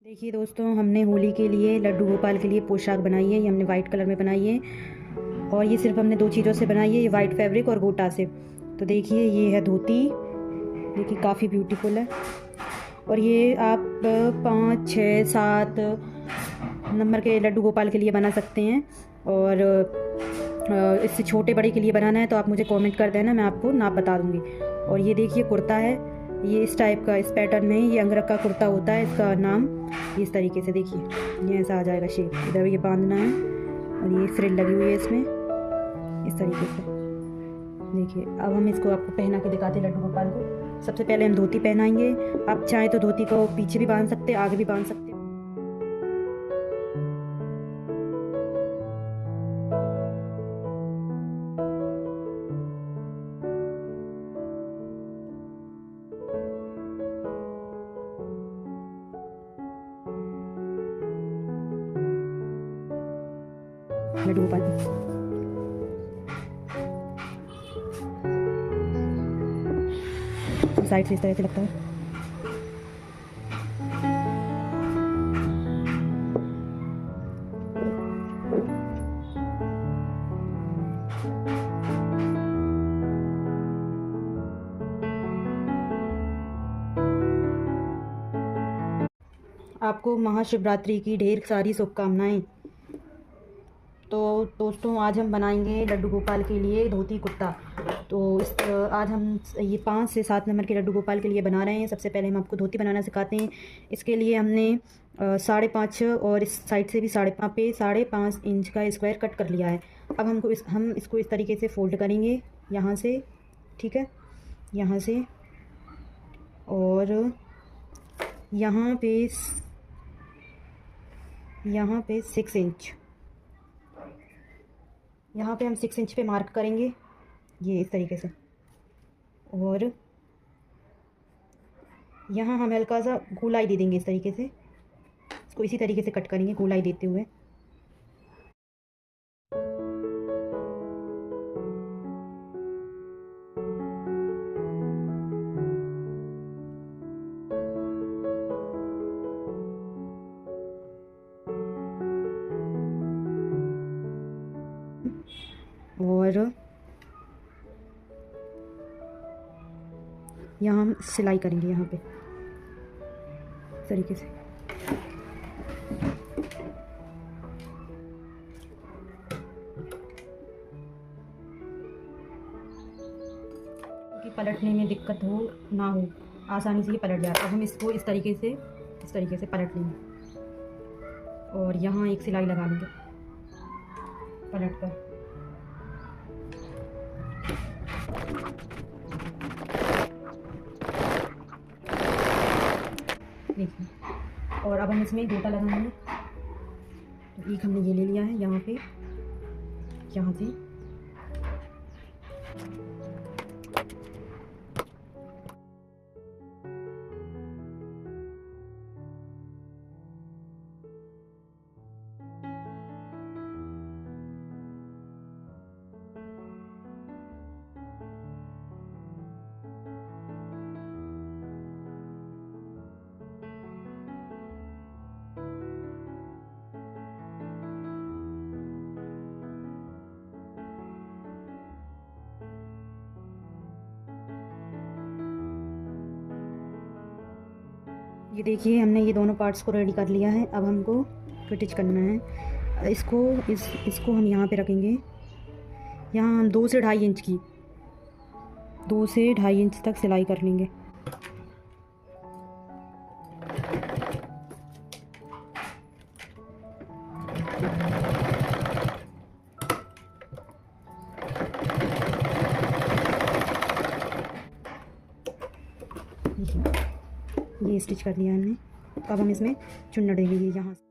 देखिए दोस्तों, हमने होली के लिए लड्डू गोपाल के लिए पोशाक बनाई है। ये हमने वाइट कलर में बनाई है और ये सिर्फ हमने दो चीज़ों से बनाई है, ये वाइट फैब्रिक और गोटा से। तो देखिए ये है धोती, देखिए काफ़ी ब्यूटीफुल है। और ये आप 5, 6, 7 नंबर के लड्डू गोपाल के लिए बना सकते हैं। और इससे छोटे बड़े के लिए बनाना है तो आप मुझे कमेंट कर देना, मैं आपको नाप बता दूँगी। और ये देखिए कुर्ता है, ये इस टाइप का, इस पैटर्न में ये अंगरख का कुर्ता होता है। इसका नाम ये इस तरीके से, देखिए ये ऐसा आ जाएगा शेप, इधर ये बांधना है और ये फ्रिल लगी हुई है इसमें इस तरीके से। देखिए अब हम इसको आपको पहना के दिखाते हैं लड्डू गोपाल को। सबसे पहले हम धोती पहनाएंगे। आप चाहें तो धोती को पीछे भी बांध सकते हैं, आगे भी बांध सकते हैं। लड्डू गोपाल साइड से इस तरह से लगता है। आपको महाशिवरात्रि की ढेर सारी शुभकामनाएं। तो दोस्तों आज हम बनाएंगे लड्डू गोपाल के लिए धोती कुर्ता। तो आज हम ये 5 से 7 नंबर के लड्डू गोपाल के लिए बना रहे हैं। सबसे पहले हम आपको धोती बनाना सिखाते हैं। इसके लिए हमने 5.5 और इस साइड से भी 5.5 पे 5.5 इंच का स्क्वायर कट कर लिया है। अब हम इसको इस तरीके से फोल्ड करेंगे, यहाँ से, ठीक है, यहाँ से, और यहाँ पे 6 इंच, यहाँ पे हम 6 इंच पे मार्क करेंगे, ये इस तरीके से। और यहाँ हम हल्का सा गोलाई दे देंगे इस तरीके से। इसको इसी तरीके से कट करेंगे गोलाई देते हुए। और यहाँ हम सिलाई करेंगे, यहाँ पे इस तरीके से। कि पलटने में दिक्कत हो ना हो, आसानी से ये पलट जाए। अब हम इसको इस तरीके से पलट लेंगे और यहाँ एक सिलाई लगा लेंगे पलट कर। देखिए, और अब हम इसमें गोटा लगाएंगे। तो एक हमने ये ले लिया है, यहाँ पे, यहाँ से ये देखिए हमने ये दोनों पार्ट्स को रेडी कर लिया है। अब हमको फिटिच करना है। इसको हम यहाँ पे रखेंगे। यहाँ हम 2 से 2.5 इंच की, 2 से 2.5 इंच तक सिलाई कर लेंगे। ये स्टिच कर लिया हमने। तो अब हम इसमें चुन्ना देंगे, ये यहाँ से।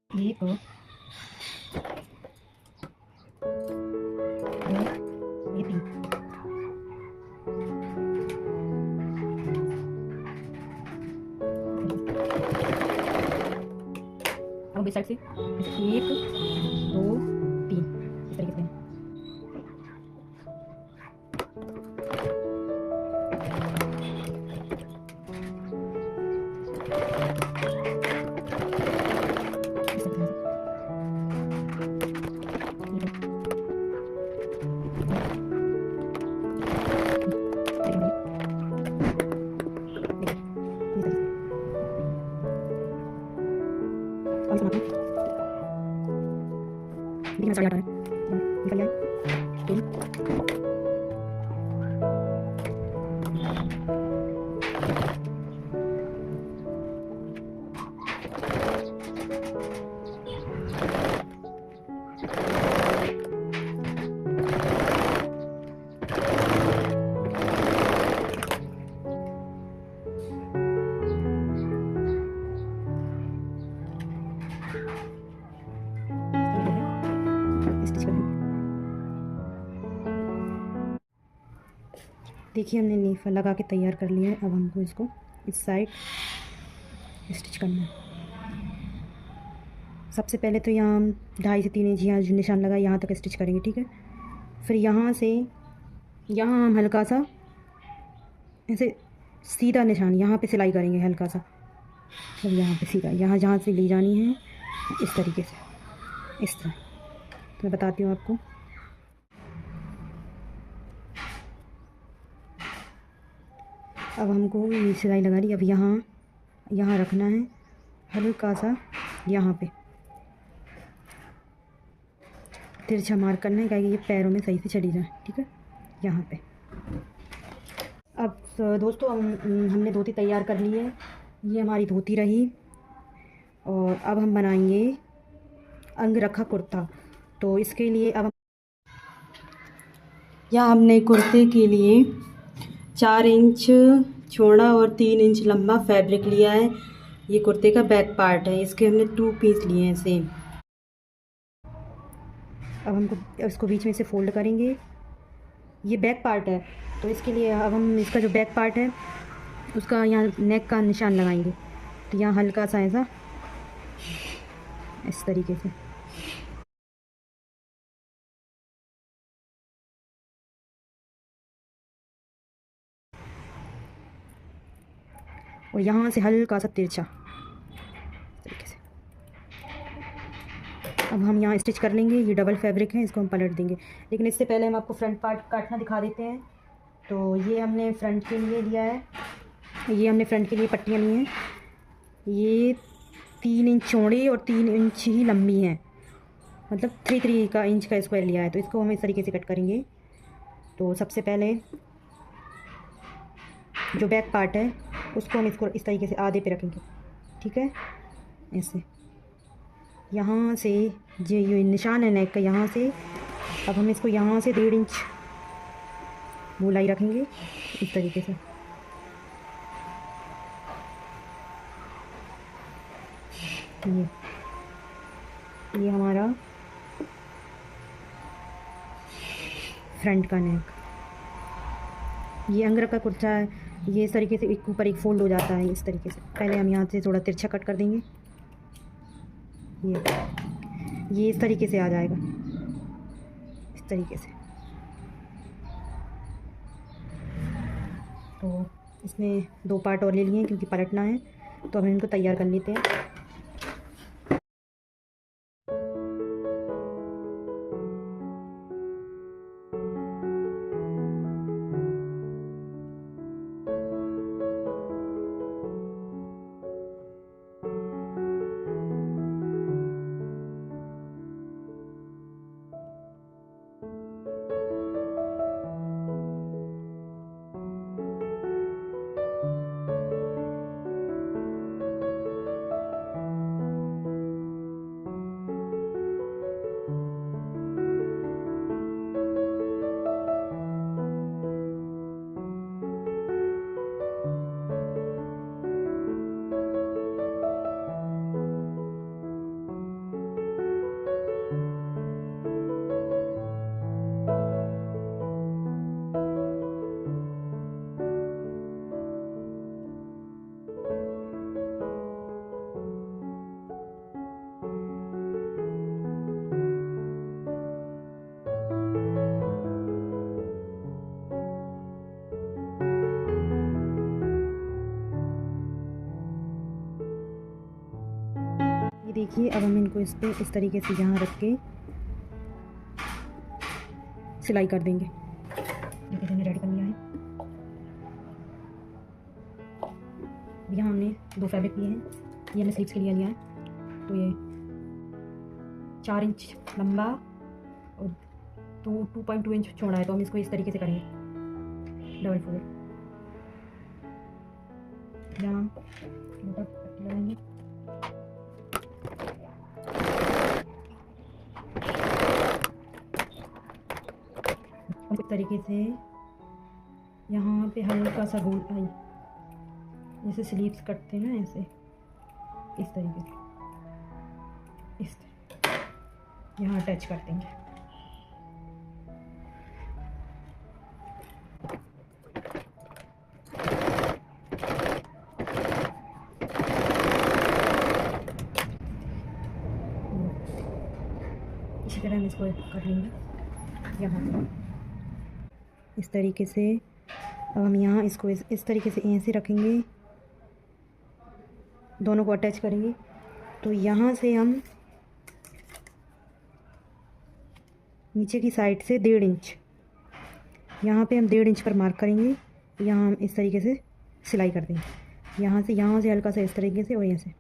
ये तो ये 3, अब इस साइड से 1, 2, 3 इस तरीके से। देखिए हमने नीफ लगा के तैयार कर लिया है। अब हमको इसको इस साइड स्टिच करना है। सबसे पहले तो यहाँ हम 2.5 से 3 इंच यहाँ जो निशान लगा यहाँ तक स्टिच करेंगे, ठीक है। फिर यहाँ से यहाँ हम हल्का सा ऐसे सीधा निशान यहाँ पे सिलाई करेंगे हल्का सा, अब यहाँ पे सीधा यहाँ जहाँ से ली जानी है इस तरीके से, इस तरह। तो मैं बताती हूँ आपको। अब हमको ये सिलाई लगा ली। अब यहाँ रखना है हल्का सा, यहाँ पे तिरछा मार्क करना है, ताकि ये पैरों में सही से चली जाए, ठीक है, यहाँ पे। अब दोस्तों हमने धोती तैयार कर ली है। ये हमारी धोती रही, और अब हम बनाएंगे अंग रखा कुर्ता। तो इसके लिए अब यहाँ हमने कुर्ते के लिए 4 इंच चौड़ा और 3 इंच लंबा फैब्रिक लिया है। ये कुर्ते का बैक पार्ट है, इसके हमने 2 पीस लिए हैं सेम। अब हमको इसको बीच में से फोल्ड करेंगे। ये बैक पार्ट है, तो इसके लिए अब हम इसका जो बैक पार्ट है उसका यहाँ नेक का निशान लगाएंगे। तो यहाँ हल्का सा ऐसा इस तरीके से, और यहाँ से हल्का सा तिरछा तरीके से। अब हम यहाँ स्टिच कर लेंगे। ये डबल फैब्रिक है, इसको हम पलट देंगे। लेकिन इससे पहले हम आपको फ्रंट पार्ट काटना दिखा देते हैं। तो ये हमने फ्रंट के लिए लिया है, ये हमने फ्रंट के लिए पट्टियाँ ली हैं। ये 3 इंच चौड़ी और 3 इंच ही लंबी हैं, मतलब 3 का इंच का स्क्वायर लिया है। तो इसको हम इस तरीके से कट करेंगे। तो सबसे पहले जो बैक पार्ट है उसको हम इसको इस तरीके से आधे पे रखेंगे, ठीक है, ऐसे। यहाँ से जो ये निशान है नेक का, यहाँ से अब हम इसको यहाँ से 1.5 इंच गोलाई रखेंगे इस तरीके से। ये हमारा फ्रंट का नेक। ये अंग का कुर्ता है, ये इस तरीके से एक ऊपर एक फोल्ड हो जाता है इस तरीके से। पहले हम यहाँ से थोड़ा तिरछा कट कर देंगे। ये इस तरीके से आ जाएगा, इस तरीके से। तो इसमें 2 पार्ट और ले लिए हैं क्योंकि पलटना है। तो हम इनको तैयार कर लेते हैं। देखिए अब हम इनको इस पे इस तरीके से यहाँ रख के सिलाई कर देंगे। देखिए हमने रेडी कर लिया है। यहाँ हमने 2 फैब्रिक लिए हैं, ये हमने स्लीव्स के लिए लिया है। तो ये 4 इंच लंबा और 2.2 इंच चौड़ा है। तो हम इसको इस तरीके से करेंगे, डबल फोल्ड। जाम गोटा पट्टी लगाएंगे। इस तरीके से यहाँ पे हल्का सा गोल आई, जैसे स्लीव्स कटते हैं ना, ऐसे इस तरीके से इस यहाँ अटैच कर देंगे। इसी तरह हम इसको कर लेंगे यहाँ इस तरीके से। अब हम यहाँ इसको इस तरीके से ऐसे रखेंगे, दोनों को अटैच करेंगे। तो यहाँ से हम नीचे की साइड से 1.5 इंच, यहाँ पे हम 1.5 इंच पर मार्क करेंगे। यहाँ हम इस तरीके से सिलाई कर देंगे, यहाँ से हल्का सा इस तरीके से और यहाँ से।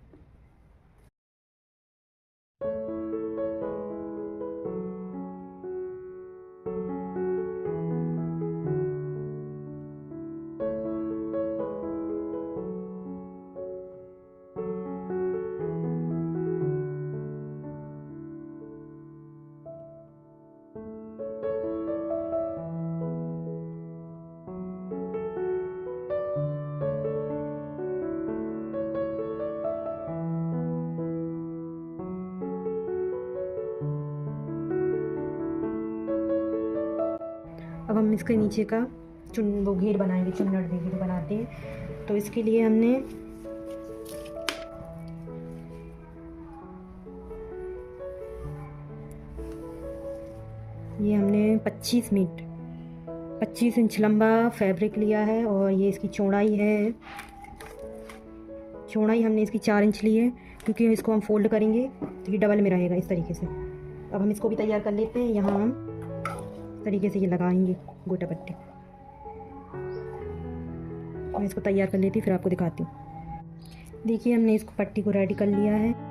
अब हम इसके नीचे का वो घेर बनाएंगे, चुन्नट घेर बनाते हैं। तो इसके लिए हमने ये हमने 25 इंच लंबा फैब्रिक लिया है और ये इसकी चौड़ाई है, चौड़ाई हमने इसकी 4 इंच ली है, क्योंकि इसको हम फोल्ड करेंगे तो ये डबल में रहेगा इस तरीके से। अब हम इसको भी तैयार कर लेते हैं। यहाँ हम तरीके से ये लगाएंगे गोटा पट्टी। मैं इसको तैयार कर लेती हूँ, फिर आपको दिखाती हूँ। देखिए हमने इसको पट्टी को रेडी कर लिया है।